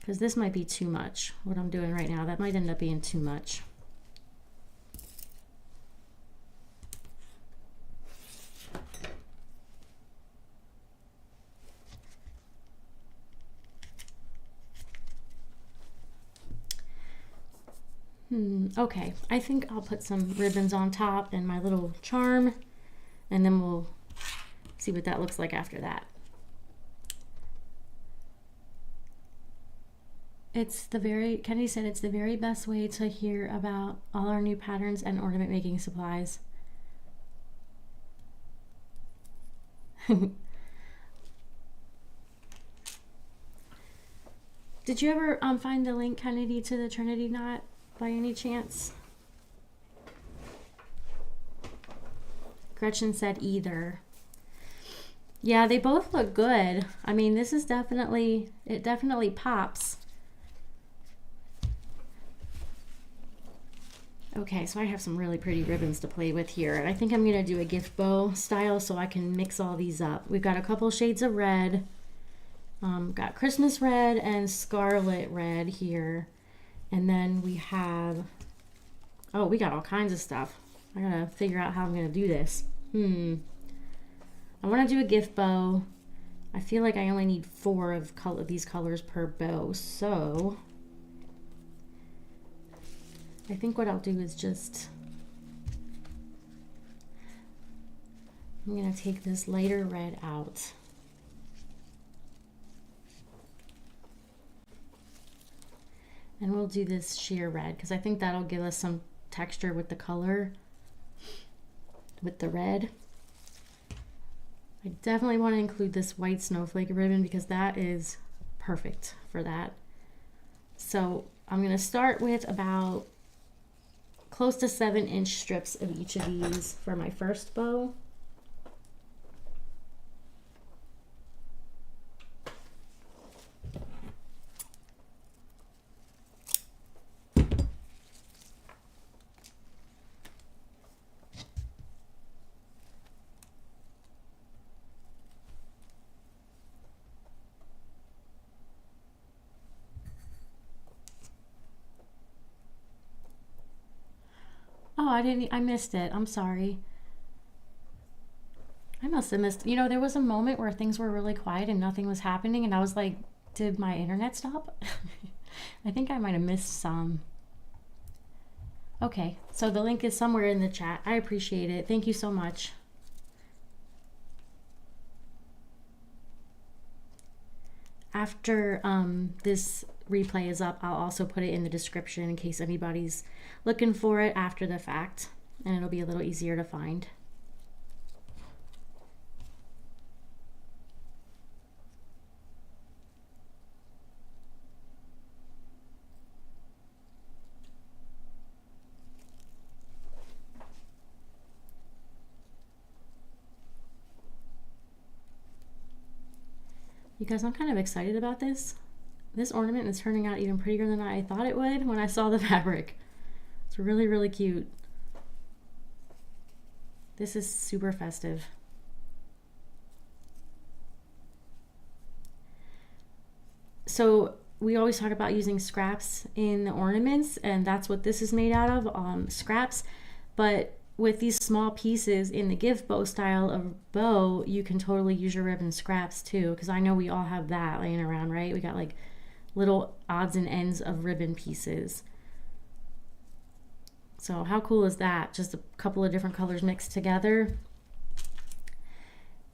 Because this might be too much, what I'm doing right now. That might end up being too much. Okay, I think I'll put some ribbons on top and my little charm, and then we'll see what that looks like after that. Kennedy said it's the very best way to hear about all our new patterns and ornament making supplies. Did you ever find the link, Kennedy, to the Trinity knot by any chance? Gretchen said either. Yeah, they both look good. I mean, this is definitely pops. Okay, so I have some really pretty ribbons to play with here. And I think I'm going to do a gift bow style so I can mix all these up. We've got a couple shades of red. Got Christmas red and scarlet red here. And then we have, oh, we got all kinds of stuff. I got to figure out how I'm going to do this. I want to do a gift bow. I feel like I only need 4 of these colors per bow. So I think what I'll do is I'm going to take this lighter red out. And we'll do this sheer red because I think that'll give us some texture with the color, with the red. I definitely want to include this white snowflake ribbon because that is perfect for that. So I'm going to start with about close to 7-inch strips of each of these for my first bow. Oh, I missed it. I'm sorry. I must have missed, there was a moment where things were really quiet and nothing was happening and I was like, did my internet stop? I think I might have missed some. Okay, so the link is somewhere in the chat. I appreciate it. Thank you so much. after this replay is up, I'll also put it in the description in case anybody's looking for it after the fact, and it'll be a little easier to find. You guys, I'm kind of excited about this. This ornament is turning out even prettier than I thought it would when I saw the fabric. It's really, really cute. This is super festive. So we always talk about using scraps in the ornaments, and that's what this is made out of, scraps. But with these small pieces in the gift bow style of bow, you can totally use your ribbon scraps too, because I know we all have that laying around, right? We got like little odds and ends of ribbon pieces. So how cool is that? Just a couple of different colors mixed together.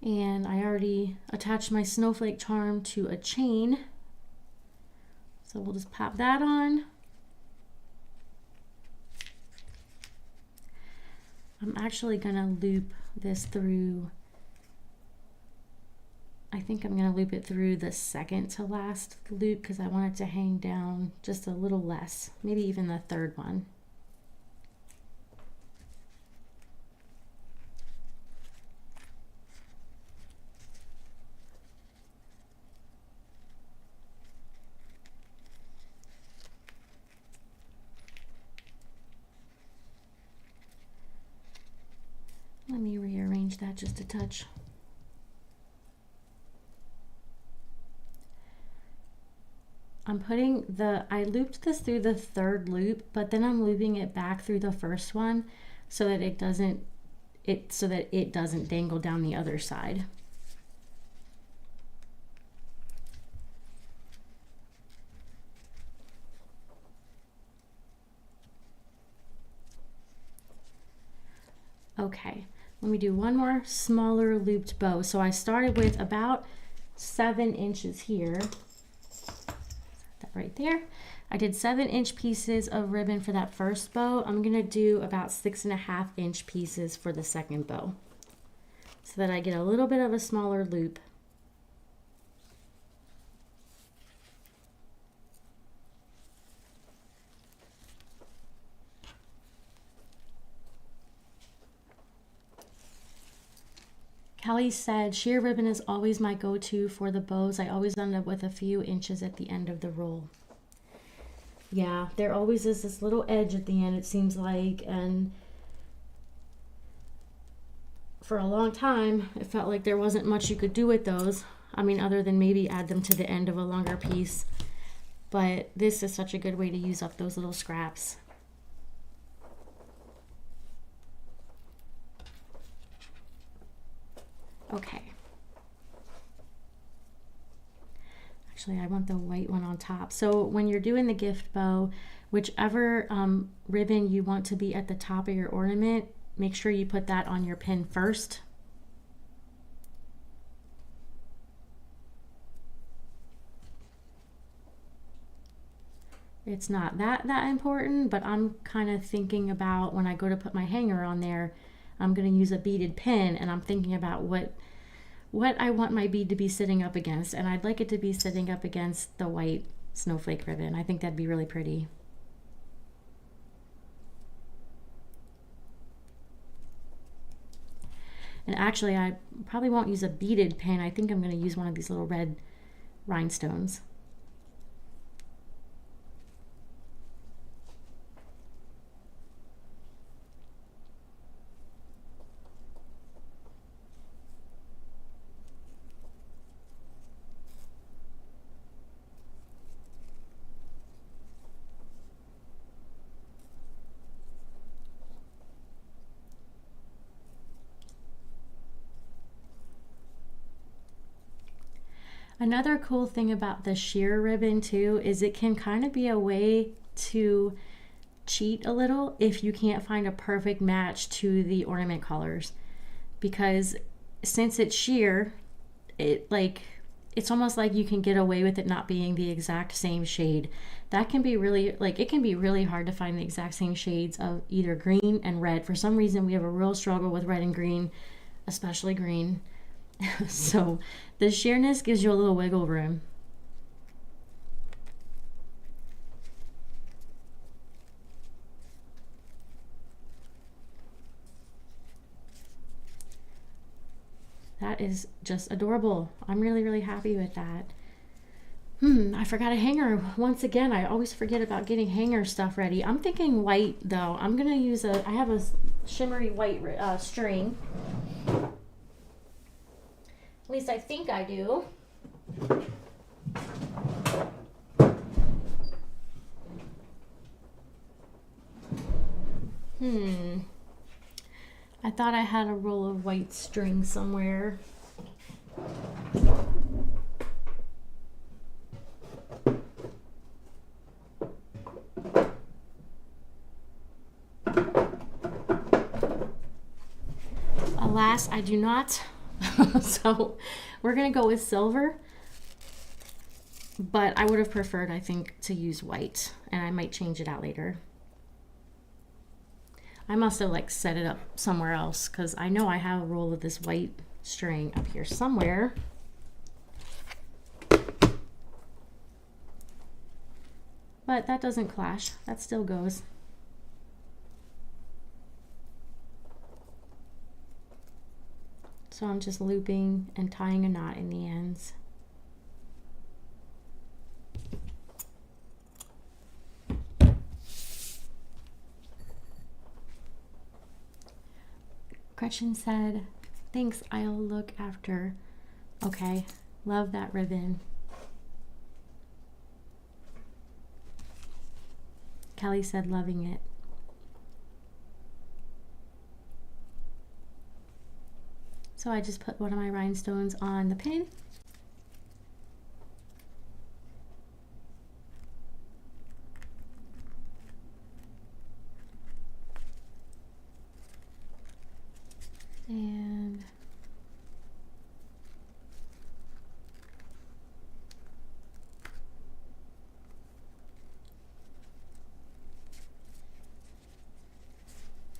And I already attached my snowflake charm to a chain, so we'll just pop that on. I'm actually gonna loop this through, I think I'm gonna loop it through the second to last loop because I want it to hang down just a little less, maybe even the third one. Let me rearrange that just a touch. I looped this through the third loop, but then I'm looping it back through the first one so that it doesn't dangle down the other side. Okay, let me do one more smaller looped bow. So I started with about 7 inches here. That right there. I did 7-inch pieces of ribbon for that first bow. I'm gonna do about 6.5-inch pieces for the second bow, so that I get a little bit of a smaller loop. Kelly said, sheer ribbon is always my go-to for the bows. I always end up with a few inches at the end of the roll. Yeah, there always is this little edge at the end, it seems like, and for a long time, it felt like there wasn't much you could do with those. I mean, other than maybe add them to the end of a longer piece. But this is such a good way to use up those little scraps. Okay. Actually, I want the white one on top. So when you're doing the gift bow, whichever ribbon you want to be at the top of your ornament, make sure you put that on your pin first. It's not that important, but I'm kind of thinking about when I go to put my hanger on there, I'm going to use a beaded pin, and I'm thinking about what I want my bead to be sitting up against, and I'd like it to be sitting up against the white snowflake ribbon. I think that'd be really pretty. And actually, I probably won't use a beaded pin. I think I'm going to use one of these little red rhinestones. Another cool thing about the sheer ribbon too is it can kind of be a way to cheat a little if you can't find a perfect match to the ornament colors, because since it's sheer, it it's almost like you can get away with it not being the exact same shade. That can be really, like, it can be really hard to find the exact same shades of either green and red. For some reason, we have a real struggle with red and green, especially green. So the sheerness gives you a little wiggle room. That is just adorable. I'm really, really happy with that. I forgot a hanger. Once again, I always forget about getting hanger stuff ready. I'm thinking white though. I'm gonna use I have a shimmery white string. At least I think I do. I thought I had a roll of white string somewhere. Alas, I do not. So we're gonna go with silver, but I would have preferred, I think, to use white, and I might change it out later. I must have like set it up somewhere else because I know I have a roll of this white string up here somewhere. But that doesn't clash, that still goes. So I'm just looping and tying a knot in the ends. Gretchen said, thanks, I'll look after. Okay, love that ribbon. Kelly said, loving it. So I just put one of my rhinestones on the pin. And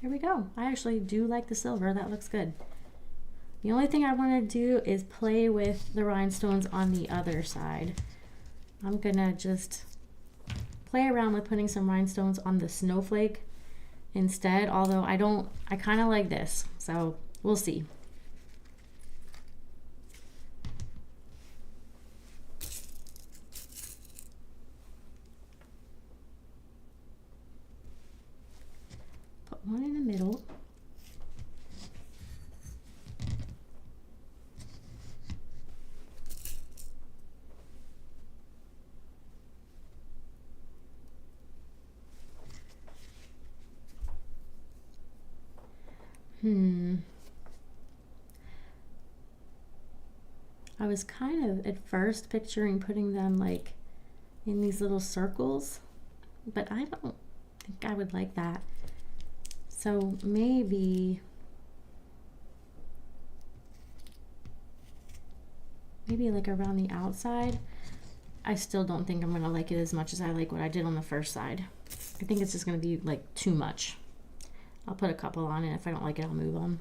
here we go. I actually do like the silver. That looks good. The only thing I want to do is play with the rhinestones on the other side. I'm gonna just play around with putting some rhinestones on the snowflake instead, although I kind of like this, so we'll see. Put one in the middle. I was kind of at first picturing putting them like in these little circles, but I don't think I would like that. So maybe like around the outside. I still don't think I'm gonna like it as much as I like what I did on the first side. I think it's just gonna be like too much. I'll put a couple on, and if I don't like it, I'll move them.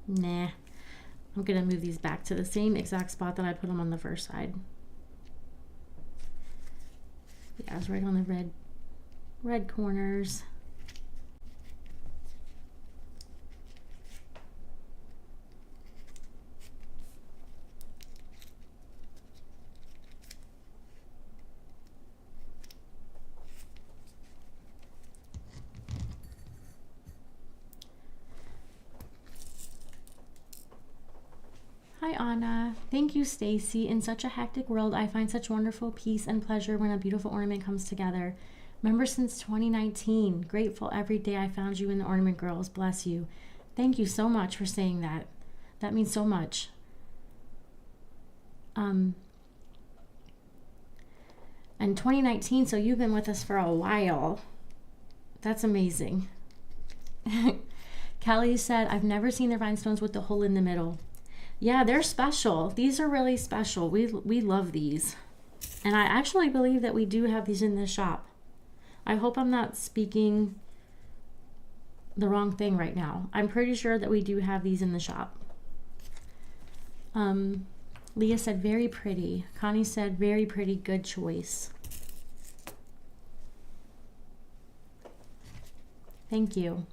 Nah. I'm gonna move these back to the same exact spot that I put them on the first side. Yeah, it's right on the red corners. Hi Anna. Thank you, Stacy. In such a hectic world, I find such wonderful peace and pleasure when a beautiful ornament comes together. Member since 2019. Grateful every day I found you in the Ornament Girls. Bless you. Thank you so much for saying that. That means so much. And 2019, so you've been with us for a while. That's amazing. Kelly said, I've never seen the rhinestones with the hole in the middle. Yeah, they're special. These are really special. We love these. And I actually believe that we do have these in the shop. I hope I'm not speaking the wrong thing right now. I'm pretty sure that we do have these in the shop. Leah said, very pretty. Connie said, very pretty, good choice. Thank you.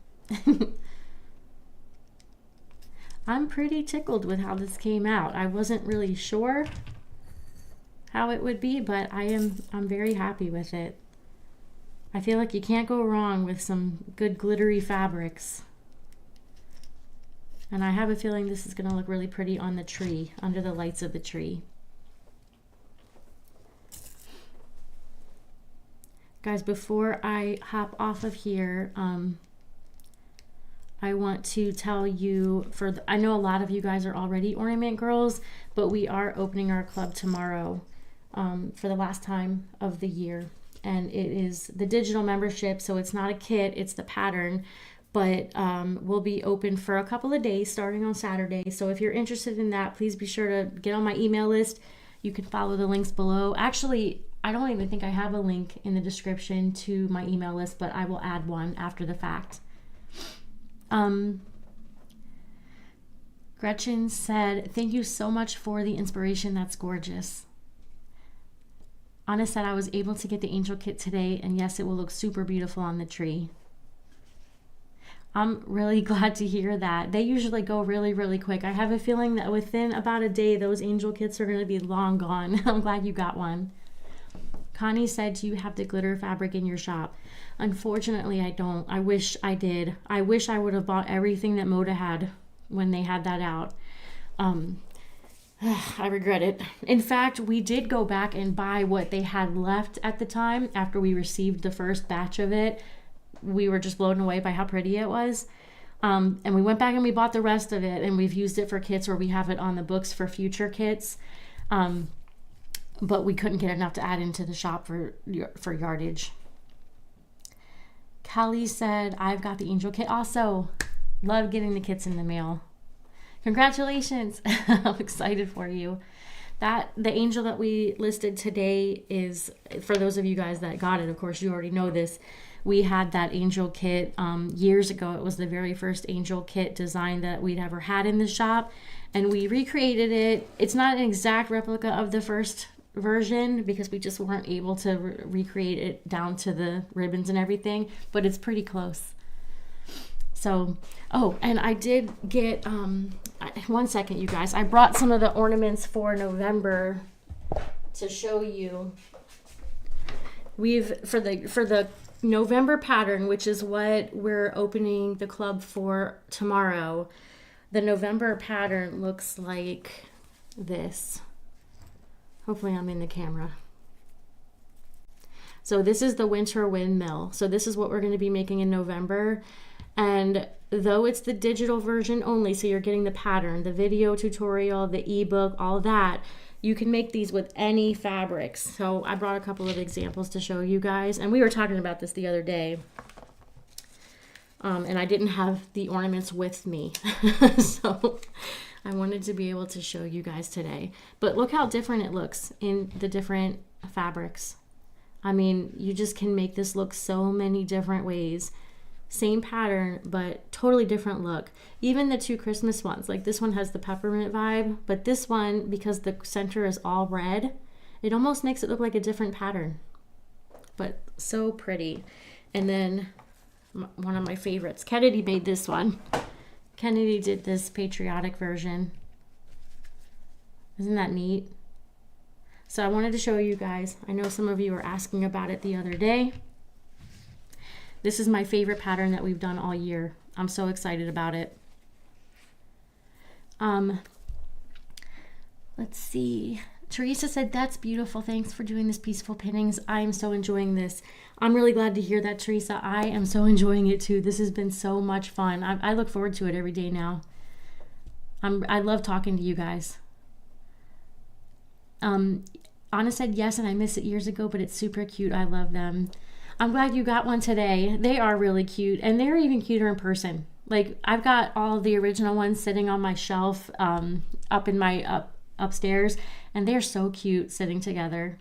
I'm pretty tickled with how this came out. I wasn't really sure how it would be, but I'm very happy with it. I feel like you can't go wrong with some good glittery fabrics. And I have a feeling this is going to look really pretty on the tree, under the lights of the tree. Guys, before I hop off of here, I want to tell you, I know a lot of you guys are already ornament girls, but we are opening our club tomorrow for the last time of the year. And it is the digital membership, so it's not a kit, it's the pattern. But we'll be open for a couple of days starting on Saturday. So if you're interested in that, please be sure to get on my email list. You can follow the links below. Actually, I don't even think I have a link in the description to my email list, but I will add one after the fact. Gretchen said, thank you so much for the inspiration. That's gorgeous. Anna said, I was able to get the angel kit today, and yes, it will look super beautiful on the tree. I'm really glad to hear that. They usually go really, really quick. I have a feeling that within about a day, those angel kits are going to be long gone. I'm glad you got one. Connie said, do you have the glitter fabric in your shop? Unfortunately, I don't. I wish I did. I wish I would have bought everything that Moda had when they had that out. I regret it. In fact, we did go back and buy what they had left at the time after we received the first batch of it. We were just blown away by how pretty it was. And we went back and we bought the rest of it, and we've used it for kits, or we have it on the books for future kits. But we couldn't get enough to add into the shop for yardage. Kelly said, I've got the angel kit also. Love getting the kits in the mail. Congratulations. I'm excited for you. The angel that we listed today is, for those of you guys that got it, of course, you already know this. We had that angel kit years ago. It was the very first angel kit design that we'd ever had in the shop, and we recreated it. It's not an exact replica of the first version because we just weren't able to recreate it down to the ribbons and everything, but it's pretty close. So, oh, and I did get, 1 second, you guys. I brought some of the ornaments for November to show you. For the November pattern, which is what we're opening the club for tomorrow, the November pattern looks like this. Hopefully I'm in the camera. So this is the winter windmill. So this is what we're going to be making in November. And though it's the digital version only, so you're getting the pattern, the video tutorial, the ebook, all that, you can make these with any fabrics. So I brought a couple of examples to show you guys. And we were talking about this the other day. And I didn't have the ornaments with me. So I wanted to be able to show you guys today. But look how different it looks in the different fabrics. I mean, you just can make this look so many different ways. Same pattern, but totally different look. Even the two Christmas ones, like this one has the peppermint vibe, but this one, because the center is all red, it almost makes it look like a different pattern. But so pretty. And then one of my favorites, Kennedy made this one. Kennedy did this patriotic version. Isn't that neat? So I wanted to show you guys. I know some of you were asking about it the other day. This is my favorite pattern that we've done all year. I'm so excited about it. Let's see. Teresa said, that's beautiful. Thanks for doing this peaceful pinnings. I am so enjoying this. I'm really glad to hear that, Teresa. I am so enjoying it too. This has been so much fun. I look forward to it every day now. I love talking to you guys. Anna said yes, and I missed it years ago, but it's super cute. I love them. I'm glad you got one today. They are really cute, and they're even cuter in person. Like, I've got all the original ones sitting on my shelf up in my upstairs, and they're so cute sitting together.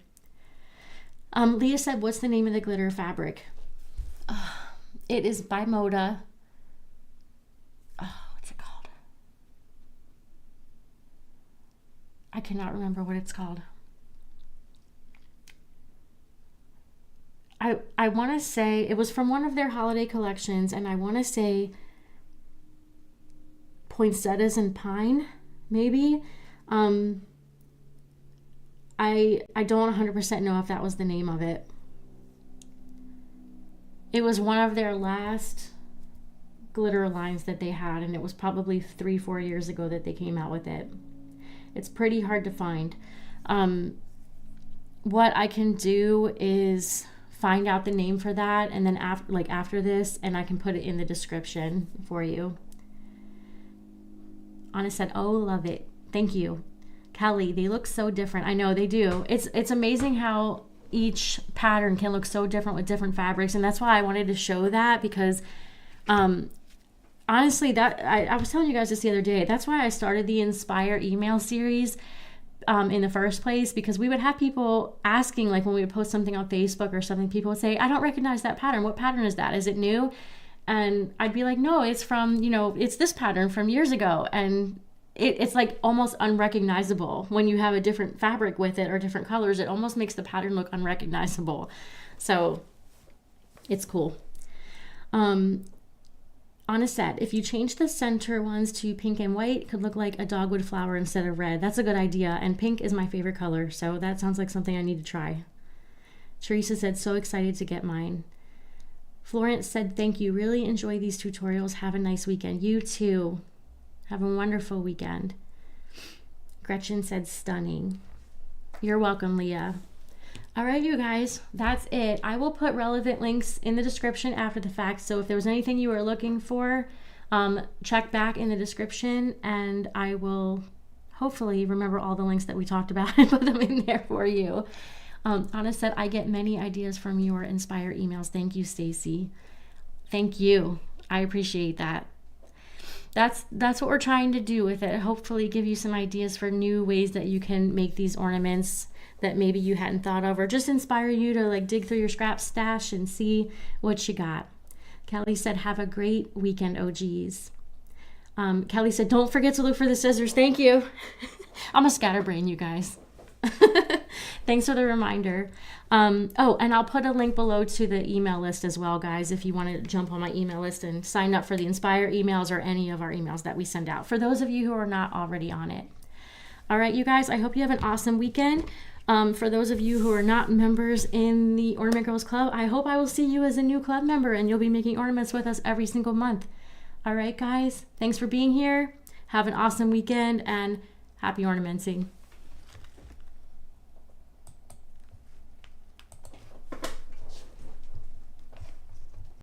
Leah said, what's the name of the glitter fabric? It is by Moda. What's it called? I cannot remember what it's called. I want to say it was from one of their holiday collections, and I want to say Poinsettias and Pine, maybe. I don't 100% know if that was the name of it. It was one of their last glitter lines that they had, and it was probably 3-4 years ago that they came out with it. It's pretty hard to find. What I can do is find out the name for that, and then after this, and I can put it in the description for you. Anna said, oh, love it. Thank you. Kelly, they look so different. I know they do. It's amazing how each pattern can look so different with different fabrics, and that's why I wanted to show that, because honestly, that I was telling you guys this the other day. That's why I started the Inspire email series in the first place, because we would have people asking, like when we would post something on Facebook or something, people would say, I don't recognize that pattern. What pattern is that? Is it new? And I'd be like, no, it's from, it's this pattern from years ago. And it's like almost unrecognizable when you have a different fabric with it or different colors. It almost makes the pattern look unrecognizable. So it's cool. Anna said, if you change the center ones to pink and white, it could look like a dogwood flower instead of red. That's a good idea. And pink is my favorite color. So that sounds like something I need to try. Teresa said, so excited to get mine. Florence said, thank you. Really enjoy these tutorials. Have a nice weekend. You too. Have a wonderful weekend. Gretchen said, stunning. You're welcome, Leah. All right, you guys, that's it. I will put relevant links in the description after the fact. So if there was anything you were looking for, check back in the description, and I will hopefully remember all the links that we talked about and put them in there for you. Anna said, I get many ideas from your Inspire emails. Thank you, Stacy. Thank you. I appreciate that. That's what we're trying to do with it. Hopefully give you some ideas for new ways that you can make these ornaments that maybe you hadn't thought of, or just inspire you to like dig through your scrap stash and see what you got. Kelly said, have a great weekend, OGs. Kelly said, don't forget to look for the scissors. Thank you. I'm a scatterbrain, you guys. Thanks for the reminder. Oh, and I'll put a link below to the email list as well, guys, if you want to jump on my email list and sign up for the Inspire emails or any of our emails that we send out, for those of you who are not already on it. All right, you guys, I hope you have an awesome weekend. For those of you who are not members in the Ornament Girls Club, I hope I will see you as a new club member and you'll be making ornaments with us every single month. All right, guys, thanks for being here. Have an awesome weekend and happy ornamenting.